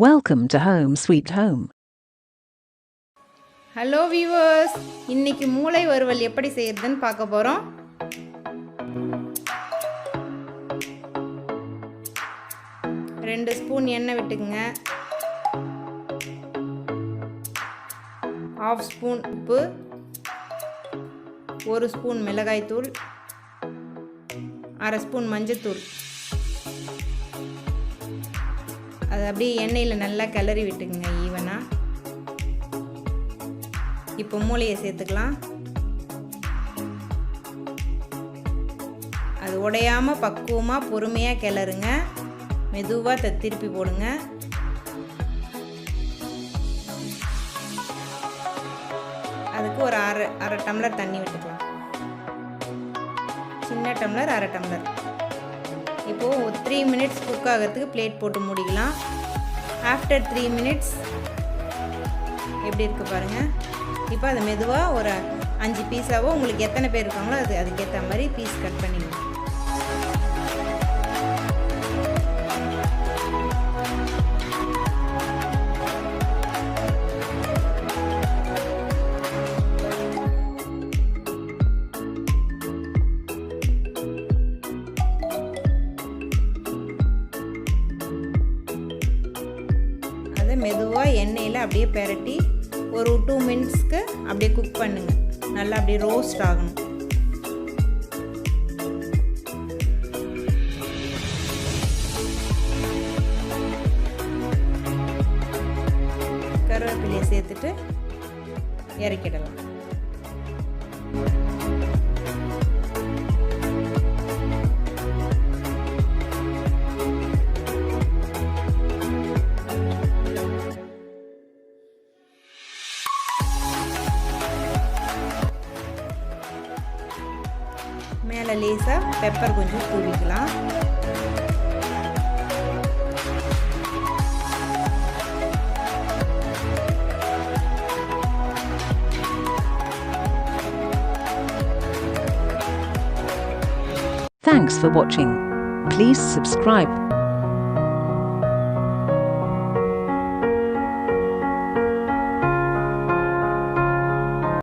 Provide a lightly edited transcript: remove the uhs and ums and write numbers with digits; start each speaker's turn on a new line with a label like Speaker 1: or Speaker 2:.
Speaker 1: Welcome to Home Sweet Home.
Speaker 2: Hello viewers, இன்னைக்கு மூளை வறுவல் எப்படி செய்யறதுன்னு பார்க்க போகிறோம். ரெண்டு ஸ்பூன் எண்ணெய் விட்டுக்குங்க. 1/2 ஸ்பூன் உப்பு, 1 ஸ்பூன் மிளகாய்த்தூள், 1/2 ஸ்பூன் மஞ்சத்தூள். அது அப்படியே எண்ணெயில் நல்லா கிளறி விட்டுக்குங்க ஈவனாக. இப்போ மூளையை சேர்த்துக்கலாம். அது உடையாமல் பக்குவமாக பொறுமையாக கிளறுங்க. மெதுவாக திருப்பி போடுங்க. அதுக்கு ஒரு அரை டம்ளர் தண்ணி விட்டுக்கலாம். சின்ன டம்ளர், அரை டம்ளர். இப்போது 3 மினிட்ஸ் குக் ஆகிறதுக்கு பிளேட் போட்டு மூடிக்கலாம். ஆஃப்டர் 3 மினிட்ஸ் எப்படி இருக்குது பாருங்கள். இப்போ அது மெதுவாக ஒரு 5 பீஸாவோ, உங்களுக்கு எத்தனை பேர் இருக்காங்களோ அதுக்கேற்ற மாதிரி பீஸ் கட் பண்ணிடுங்க. அதை மெதுவாக எண்ணெயில் அப்படியே பெரட்டி ஒரு 2 மினிட்ஸ்க்கு அப்படியே குக் பண்ணுங்க. நல்லா அப்படியே ரோஸ்ட் ஆகணும். கருவேப்பிலையை சேர்த்துட்டு இறக்கிடலாம். மேலே லேசாக பெப்பர் கொஞ்சம் தூவிக்கலாம்.
Speaker 1: Thanks for watching. Please subscribe.